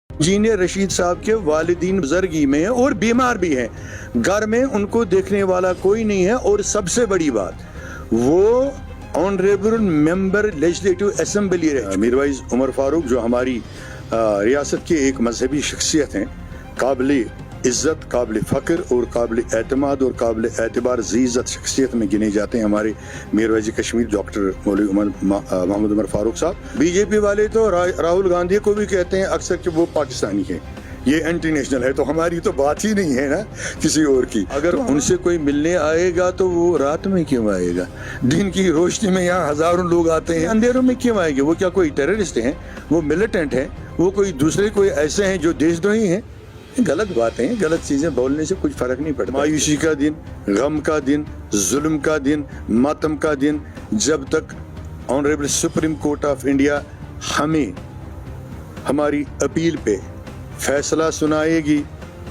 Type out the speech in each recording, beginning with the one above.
Engineer Rashid साहब के वालिदीन बुजुर्गी में और बीमार भी हैं, घर में उनको देखने वाला कोई नहीं है। और सबसे बड़ी बात, वो ऑनरेबल मेंबर लेजिस्लेटिव असेंबली रहे। मीरवाइज उमर फारूक जो हमारी रियासत के एक मजहबी शख्सियत हैं, काबिल इज़्ज़त, काबिल फ़ख्र और काबिल एतमाद और काबिल एतबार ज़ी-इज़्ज़त शख्सियत में गिने जाते हैं हमारे मीरवाइज़ कश्मीर डॉक्टर मौलवी मोहम्मद उमर फारूक साहब। बीजेपी वाले तो राहुल गांधी को भी कहते हैं अक्सर कि वो पाकिस्तानी है, ये एंटी नेशनल है, तो हमारी तो बात ही नहीं है ना किसी और की। अगर उनसे कोई मिलने आएगा तो वो रात में क्यों आएगा? दिन की रोशनी में यहाँ हजारों लोग आते हैं, अंधेरों में क्यों आएंगे? वो क्या कोई टेररिस्ट हैं? वो मिलिटेंट हैं? वो कोई दूसरे कोई ऐसे हैं जो देशद्रोही हैं? गलत बातें, गलत चीजें बोलने से कुछ फर्क नहीं पड़ता। मायूसी का दिन, गम का दिन, जुल्म का दिन, मातम का दिन, जब तक honourable supreme court of India हमें हमारी अपील पे फैसला सुनाएगी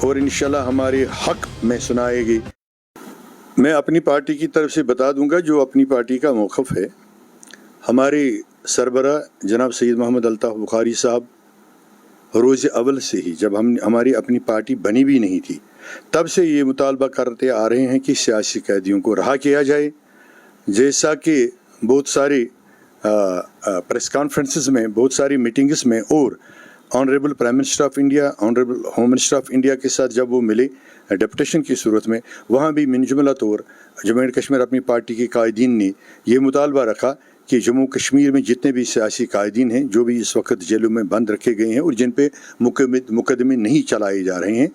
और इंशाल्लाह हमारे हक में सुनाएगी। मैं अपनी पार्टी की तरफ से बता दूंगा जो अपनी पार्टी का मौक़िफ़ है। हमारे सरबरा जनाब सैयद मोहम्मद अल्ताफ़ बुखारी साहब रोज़ अव्वल से ही, जब हमारी अपनी पार्टी बनी भी नहीं थी, तब से ये मुतालबा करते आ रहे हैं कि सियासी कैदियों को रहा किया जाए। जैसा कि बहुत सारे प्रेस कॉन्फ्रेंसेस में, बहुत सारी मीटिंग्स में और honourable prime minister of India, honourable home minister of India के साथ जब वो मिले डेपुटेशन की सूरत में, वहाँ भी मिनजुमला तौर जम्मू एंड कश्मीर अपनी पार्टी के कायदीन ने ये मुतालबा रखा कि जम्मू कश्मीर में जितने भी सियासी कायदीन हैं, जो भी इस वक्त जेलों में बंद रखे गए हैं और जिन पे मुकदमे नहीं चलाए जा रहे हैं,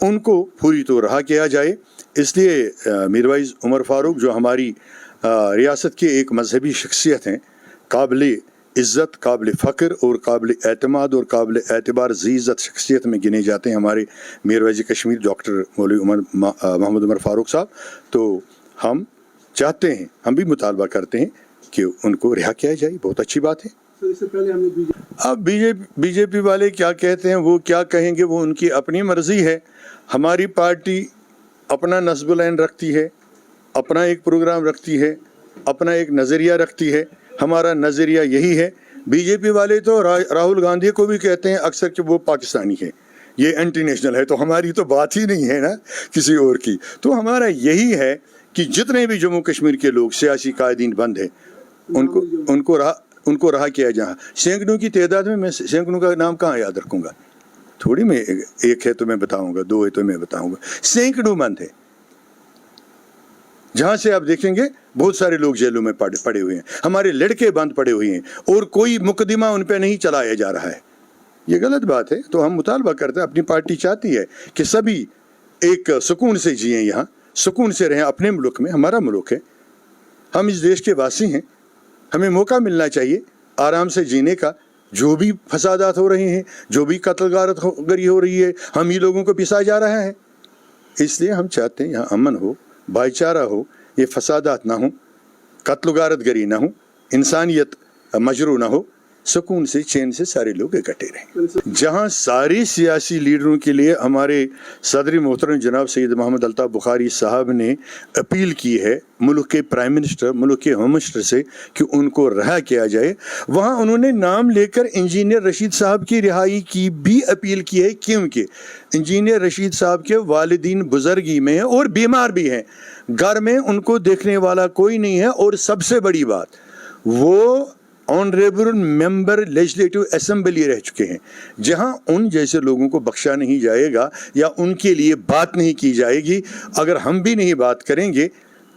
उनको पूरी तो रहा किया जाए। इसलिए मीरवाइज़ उमर फारूक जो हमारी रियासत के एक मजहबी शख्सियत हैं, काबिल इज़्ज़त, काबिल फ़ख्र और काबिल एतमाद और काबिल एतबार ज़ी-इज़्ज़त शख्सियत में गिने जाते हैं हमारे मीरवाइज़ कश्मीर डॉक्टर मौलवी मोहम्मद उमर फारूक साहब। तो हम चाहते हैं, हम भी मुतालबा करते हैं कि उनको रिहा किया जाए। बहुत अच्छी बात है। इससे पहले हमने अब बीजेपी वाले क्या कहते हैं, वो क्या कहेंगे, वो उनकी अपनी मर्जी है। हमारी पार्टी अपना नस्बुल ऐन रखती है, अपना एक प्रोग्राम रखती है, अपना एक नज़रिया रखती है। हमारा नज़रिया यही है। बीजेपी वाले तो राहुल गांधी को भी कहते हैं अक्सर कि वो पाकिस्तानी है, ये एंटी नेशनल है, तो हमारी तो बात ही नहीं है ना किसी और की। तो हमारा यही है कि जितने भी जम्मू कश्मीर के लोग सियासी कायदीन बंद है, उनको रहा किया जाए। सैकड़ों की तादाद में, मैं सैकड़ों का नाम कहाँ याद रखूंगा? थोड़ी में एक है तो मैं बताऊंगा, दो है तो मैं बताऊंगा, सैकड़ों बंद है। जहां से आप देखेंगे बहुत सारे लोग जेलों में पड़े हुए हैं, हमारे लड़के बंद पड़े हुए हैं और कोई मुकदमा उन पर नहीं चलाया जा रहा है। ये गलत बात है। तो हम मुतालबा करते हैं, अपनी पार्टी चाहती है कि सभी एक सुकून से जिएं, यहाँ सुकून से रहें अपने मुल्क में। हमारा मुल्क है, हम इस देश के वासी हैं, हमें मौका मिलना चाहिए आराम से जीने का। जो भी फसादात हो रहे हैं, जो भी कत्लगारतगरी हो रही है, हम ही लोगों को पिसा जा रहा है। इसलिए हम चाहते हैं यहाँ अमन हो, भाईचारा हो, ये फसादात ना हो, कत्लगारतगरी ना हो, इंसानियत मजरू ना हो, सुकून से चैन से सारे लोग इकट्ठे रहें। जहाँ सारे सियासी लीडरों के लिए हमारे सदर मोहतरम जनाब सैयद मोहम्मद अल्ताफ़ बुखारी साहब ने अपील की है मुल्क के प्राइम मिनिस्टर, मुल्क के होम मिनिस्टर से कि उनको रिहा किया जाए, वहाँ उन्होंने नाम लेकर इंजीनियर रशीद साहब की रिहाई की भी अपील की है, क्योंकि इंजीनियर रशीद साहब के वालिदीन बुजुर्गी में और बीमार भी हैं, घर में उनको देखने वाला कोई नहीं है। और सबसे बड़ी बात, वो ऑनरेबल मेंबर लेजिस्लेटिव असेंबली रह चुके हैं, जहां उन जैसे लोगों को बख्शा नहीं जाएगा या उनके लिए बात नहीं की जाएगी। अगर हम भी नहीं बात करेंगे,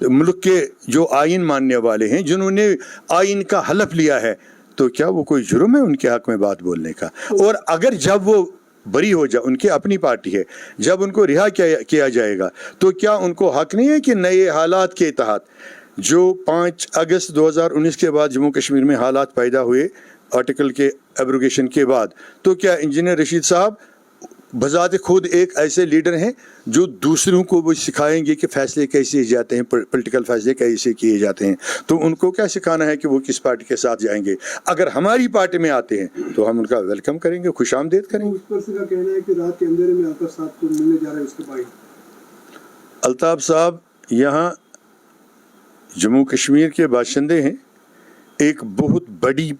तो मुल्क के जो आइन मानने वाले हैं, जिन्होंने आइन का हलफ लिया है, तो क्या वो कोई जुर्म है उनके हक में बात बोलने का? और अगर जब वो बरी हो जाए, उनकी अपनी पार्टी है, जब उनको रिहा किया जाएगा, तो क्या उनको हक नहीं है कि नए हालात के तहत, जो 5 अगस्त 2019 के बाद जम्मू कश्मीर में हालात पैदा हुए आर्टिकल के एब्रोगेशन के बाद, तो क्या इंजीनियर रशीद साहब बजाते खुद एक ऐसे लीडर हैं जो दूसरों को वो सिखाएंगे कि फैसले कैसे जाते हैं, पॉलिटिकल फैसले कैसे किए जाते हैं? तो उनको क्या सिखाना है कि वो किस पार्टी के साथ जाएंगे? अगर हमारी पार्टी में आते हैं तो हम उनका वेलकम करेंगे, खुशामदीद करेंगे। उस पर से का कहना है कि रात के अंधेरे में अल्ताफ साहब को मिलने जा रहे हैं उसके भाई। अल्ताफ साहब यहाँ जम्मू कश्मीर के बाशिंदे हैं, एक बहुत बड़ी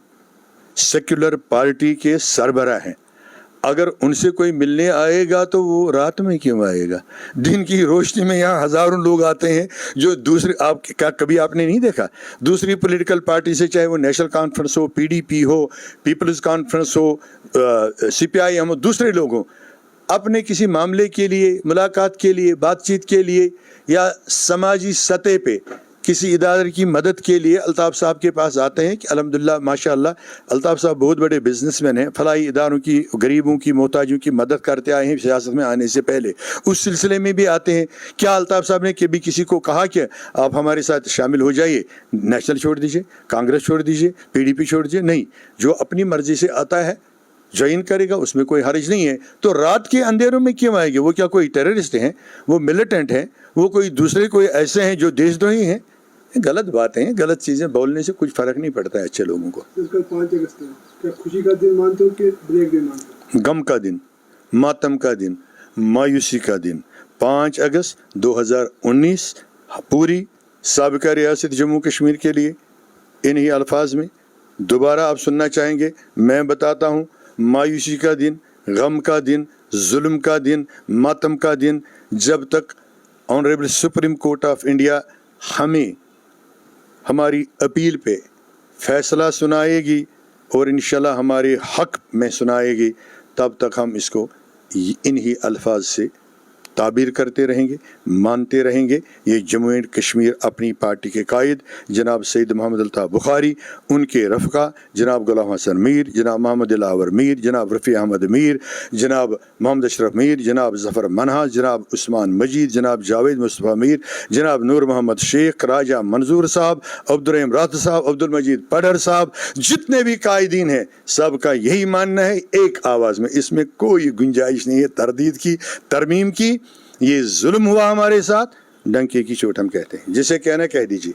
सेक्युलर पार्टी के सरबराह हैं। اگر ان سے کوئی ملنے آئے گا تو وہ رات میں کیوں آئے گا؟ دن کی روشنی میں یہاں ہزاروں لوگ آتے ہیں جو دوسرے، آپ کیا کبھی آپ نے نہیں دیکھا دوسری پولیٹیکل پارٹی سے، چاہے وہ نیشنل کانفرنس ہو، پی ڈی پی ہو، پیپلز کانفرنس ہو، سی پی آئی ایم ہو، دوسرے لوگ ہوں، اپنے کسی معاملے کے لیے، ملاقات کے لیے، بات چیت کے لیے، یا سماجی سطح پہ کسی ادارے کی مدد کے لیے الطاف صاحب کے پاس آتے ہیں کہ الحمدللہ ماشاء اللہ الطاف صاحب بہت بڑے بزنس مین ہیں، فلاحی اداروں کی، غریبوں کی، محتاجوں کی مدد کرتے آئے ہیں سیاست میں آنے سے پہلے، اس سلسلے میں بھی آتے ہیں۔ کیا الطاف صاحب نے کبھی کسی کو کہا کہ آپ ہمارے ساتھ شامل ہو جائیے، نیشنل چھوڑ دیجیے، کانگریس چھوڑ دیجیے، پی ڈی پی چھوڑ دیجیے؟ نہیں، جو اپنی مرضی سے آتا ہے جوائن کرے گا، اس میں کوئی حرج نہیں ہے۔ تو رات کے اندھیروں میں کیوں آئے گے؟ وہ کیا کوئی ٹیررسٹ ہیں؟ وہ ملیٹنٹ ہیں؟ وہ کوئی دوسرے کوئی ایسے ہیں جو دیش دروہی ہیں؟ غلط باتیں ہیں، غلط چیزیں بولنے سے کچھ فرق نہیں پڑتا ہے اچھے لوگوں کو۔ کل 5 اگست ہے، کیا خوشی کا دن مانتے ہو کہ بریک ڈے مانتے ہو؟ غم کا دن، ماتم کا دن، مایوسی کا دن، 5 اگست 2019 پوری سابقہ ریاست جموں کشمیر کے لیے انہی الفاظ میں دوبارہ آپ سننا چاہیں گے؟ میں بتاتا ہوں، مایوسی کا دن، غم کا دن، ظلم کا دن، ماتم کا دن، جب تک honourable supreme court of India ہمیں ہماری اپیل پہ فیصلہ سنائے گی اور انشاءاللہ ہمارے حق میں سنائے گی، تب تک ہم اس کو انہی الفاظ سے تعبیر کرتے رہیں گے، مانتے رہیں گے۔ یہ جموں اینڈ کشمیر اپنی پارٹی کے قائد جناب سید محمد الطاف بخاری، ان کے رفقا جناب غلام حسن میر، جناب محمد الاور میر، جناب رفیع احمد میر، جناب محمد اشرف میر، جناب ظفر منہا، جناب عثمان مجید، جناب جاوید مصطفیٰ میر، جناب نور محمد شیخ، راجہ منظور صاحب، عبدالرحیم رات صاحب، عبدالمجید پڈھر صاحب، جتنے بھی قائدین ہیں سب کا یہی ماننا ہے ایک آواز میں، اس میں کوئی گنجائش نہیں ہے تردید کی، ترمیم کی۔ یہ ظلم ہوا ہمارے ساتھ، ڈنکے کی چوٹ ہم کہتے ہیں، جسے کہنا کہہ دیجیے۔